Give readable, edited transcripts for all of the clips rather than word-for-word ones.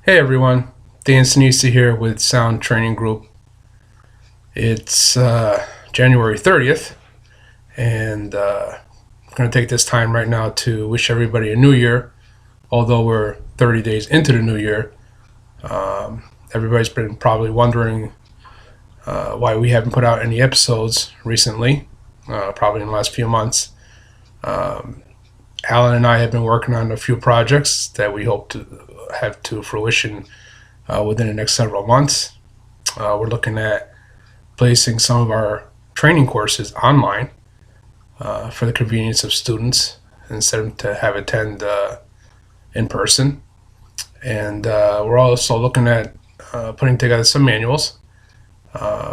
Hey everyone, Dan Sinisa here with Sound Training Group. It's January 30th, and I'm going to take this time right now to wish everybody a new year. Although we're 30 days into the new year, everybody's been probably wondering why we haven't put out any episodes recently, probably in the last few months. Alan and I have been working on a few projects that we hope to have to fruition within the next several months. We're looking at placing some of our training courses online for the convenience of students instead of to have attend in person. And we're also looking at putting together some manuals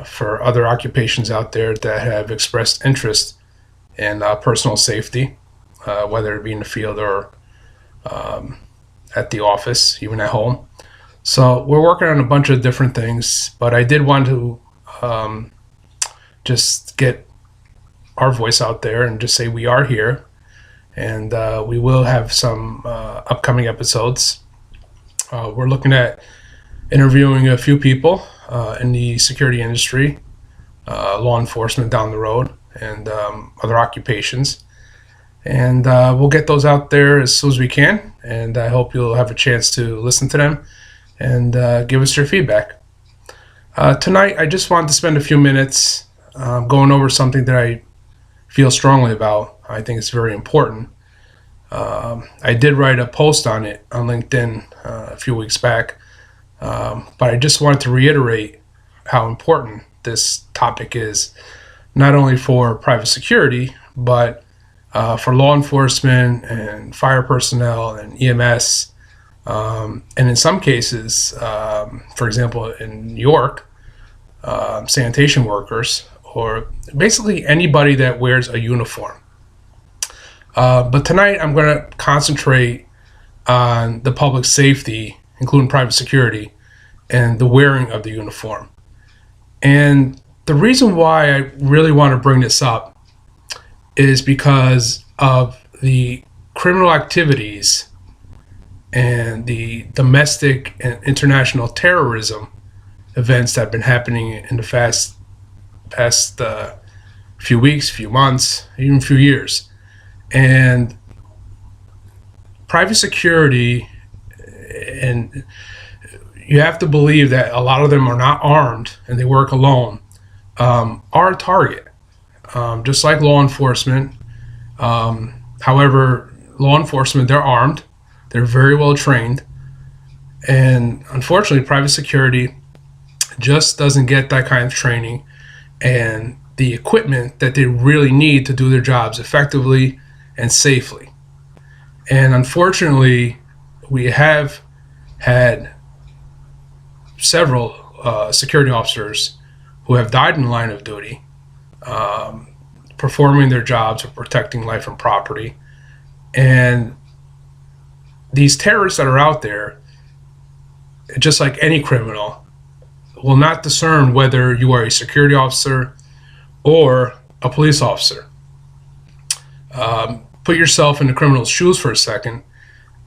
for other occupations out there that have expressed interest in personal safety, whether it be in the field or at the office, even at home. So we're working on a bunch of different things, but I did want to just get our voice out there and just say we are here, and we will have some upcoming episodes. We're looking at interviewing a few people in the security industry, law enforcement down the road, and other occupations. And we'll get those out there as soon as we can, and I hope you'll have a chance to listen to them and give us your feedback. Tonight, I just wanted to spend a few minutes going over something that I feel strongly about. I think it's very important. I did write a post on it on LinkedIn a few weeks back, but I just wanted to reiterate how important this topic is, not only for private security, but for law enforcement and fire personnel and EMS, and in some cases, for example, in New York, sanitation workers, or basically anybody that wears a uniform. But tonight I'm going to concentrate on the public safety, including private security, and the wearing of the uniform. And the reason why I really want to bring this up is because of the criminal activities and the domestic and international terrorism events that have been happening in the past few weeks, few months, even few years. And private security, and you have to believe that a lot of them are not armed and they work alone, are a target, just like law enforcement. However, law enforcement, they're armed, they're very well trained, and unfortunately, private security just doesn't get that kind of training and the equipment that they really need to do their jobs effectively and safely. And unfortunately, we have had several security officers who have died in the line of duty, performing their jobs of protecting life and property. And these terrorists that are out there, just like any criminal, will not discern whether you are a security officer or a police officer. Put yourself in the criminal's shoes for a second,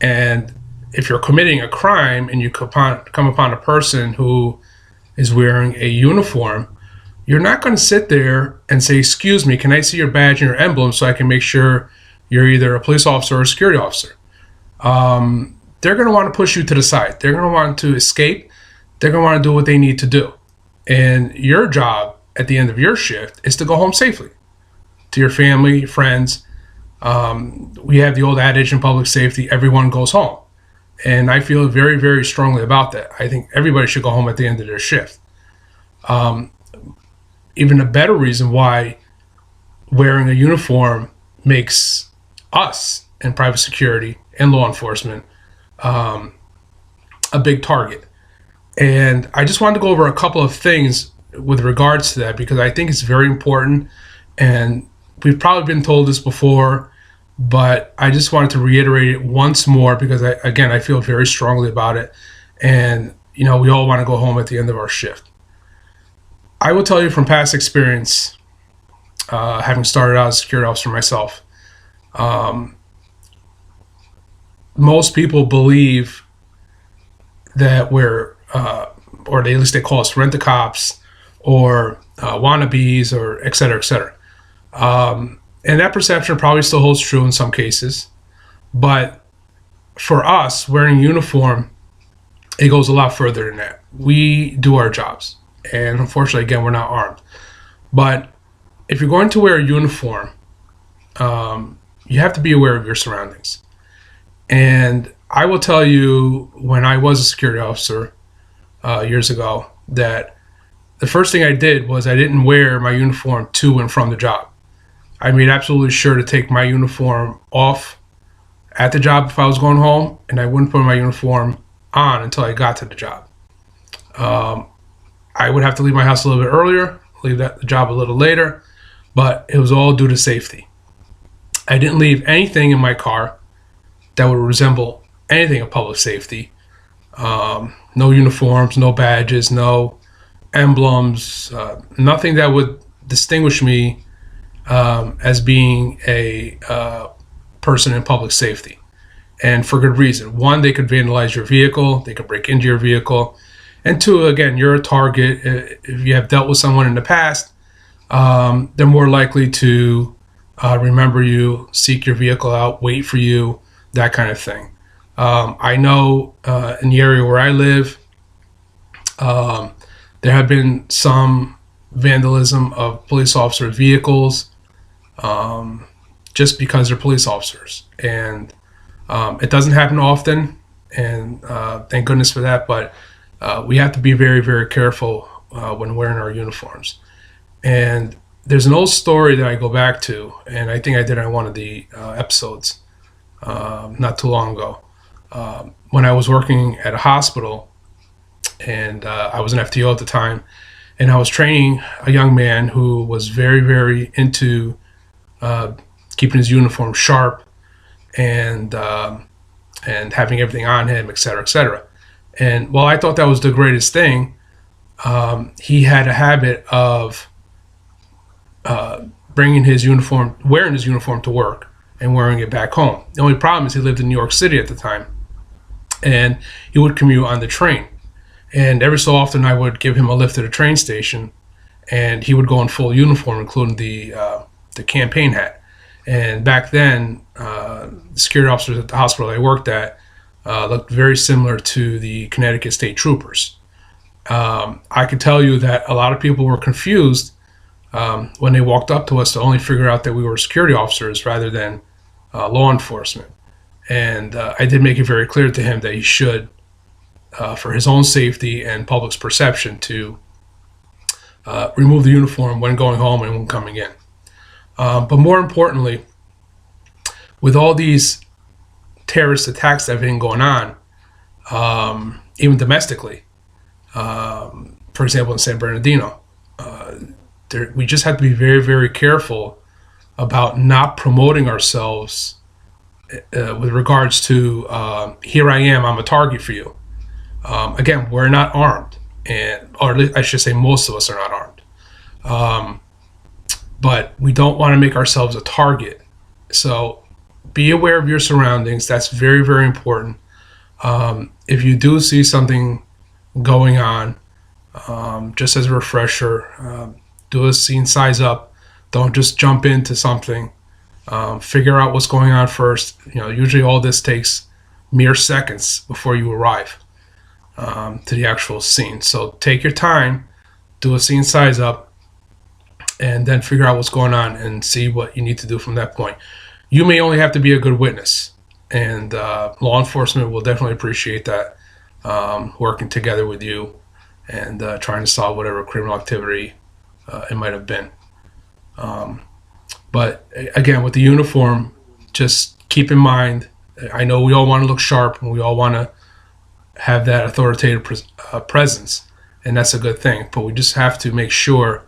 and if you're committing a crime and you come upon a person who is wearing a uniform, you're not going to sit there and say, "Excuse me, can I see your badge and your emblem so I can make sure you're either a police officer or a security officer?" They're going to want to push you to the side. They're going to want to escape. They're going to want to do what they need to do. And your job at the end of your shift is to go home safely to your family, your friends. We have the old adage in public safety, everyone goes home. And I feel very, very strongly about that. I think everybody should go home at the end of their shift. Even a better reason why wearing a uniform makes us in private security and law enforcement a big target. And I just wanted to go over a couple of things with regards to that because I think it's very important. And we've probably been told this before, but I just wanted to reiterate it once more because I feel very strongly about it. And, we all want to go home at the end of our shift. I will tell you from past experience, having started out as a security officer myself, most people believe that we're, or at least they call us rent-a-cops or wannabes, or et cetera, et cetera. And that perception probably still holds true in some cases. But for us, wearing uniform, it goes a lot further than that. We do our jobs. And unfortunately, again, we're not armed. But if you're going to wear a uniform, you have to be aware of your surroundings. And I will tell you, when I was a security officer years ago, that the first thing I did was I didn't wear my uniform to and from the job. I made absolutely sure to take my uniform off at the job if I was going home, and I wouldn't put my uniform on until I got to the job. I would have to leave my house a little bit earlier, leave the job a little later, but it was all due to safety. I didn't leave anything in my car that would resemble anything of public safety. No uniforms, no badges, no emblems, nothing that would distinguish me as being a person in public safety. And for good reason. One, they could vandalize your vehicle, they could break into your vehicle. And two, again, you're a target. If you have dealt with someone in the past, they're more likely to remember you, seek your vehicle out, wait for you, that kind of thing. I know in the area where I live, there have been some vandalism of police officer vehicles just because they're police officers. And it doesn't happen often, and thank goodness for that, but we have to be very, very careful when wearing our uniforms. And there's an old story that I go back to, and I think I did on one of the episodes not too long ago. When I was working at a hospital, and I was an FTO at the time, and I was training a young man who was very, very into keeping his uniform sharp and having everything on him, et cetera, et cetera. And while I thought that was the greatest thing, he had a habit of wearing his uniform to work and wearing it back home. The only problem is he lived in New York City at the time, and he would commute on the train. And every so often I would give him a lift to the train station, and he would go in full uniform, including the campaign hat. And back then, the security officers at the hospital I worked at looked very similar to the Connecticut State Troopers. I could tell you that a lot of people were confused when they walked up to us to only figure out that we were security officers rather than law enforcement. And I did make it very clear to him that he should, for his own safety and public's perception, to remove the uniform when going home and when coming in. But more importantly, with all these terrorist attacks that have been going on, even domestically, for example, in San Bernardino, we just have to be very, very careful about not promoting ourselves with regards to, here I am, I'm a target for you. Again, we're not armed, or at least I should say most of us are not armed. But we don't want to make ourselves a target. So be aware of your surroundings. That's very, very important. If you do see something going on, just as a refresher, do a scene size up. Don't just jump into something. Figure out what's going on first. Usually all this takes mere seconds before you arrive to the actual scene. So take your time, do a scene size up, and then figure out what's going on and see what you need to do from that point. You may only have to be a good witness, and law enforcement will definitely appreciate that, working together with you and trying to solve whatever criminal activity it might have been. But again, with the uniform, just keep in mind, I know we all want to look sharp and we all want to have that authoritative presence, and that's a good thing, but we just have to make sure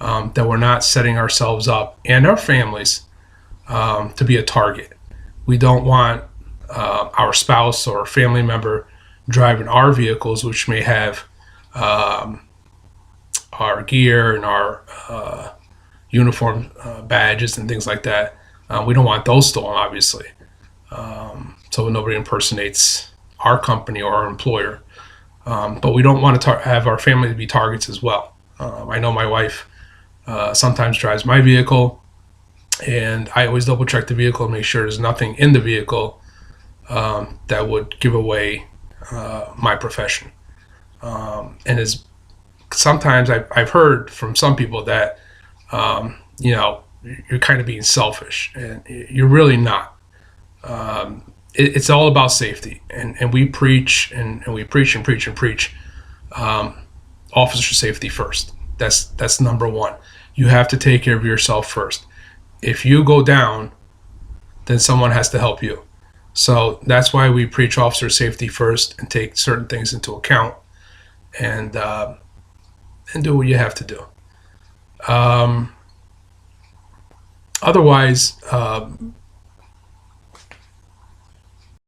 that we're not setting ourselves up and our families to be a target. We don't want our spouse or family member driving our vehicles, which may have our gear and our uniform badges and things like that. We don't want those stolen, obviously, so nobody impersonates our company or our employer. But we don't want to have our family be targets as well. I know my wife sometimes drives my vehicle, and I always double check the vehicle and make sure there's nothing in the vehicle that would give away my profession. And as sometimes I've heard from some people that you're kind of being selfish, and you're really not. It's all about safety, and we preach and we preach and preach and preach officer safety first. That's number one. You have to take care of yourself first. If you go down, then someone has to help you. So that's why we preach officer safety first and take certain things into account, and do what you have to do. Otherwise,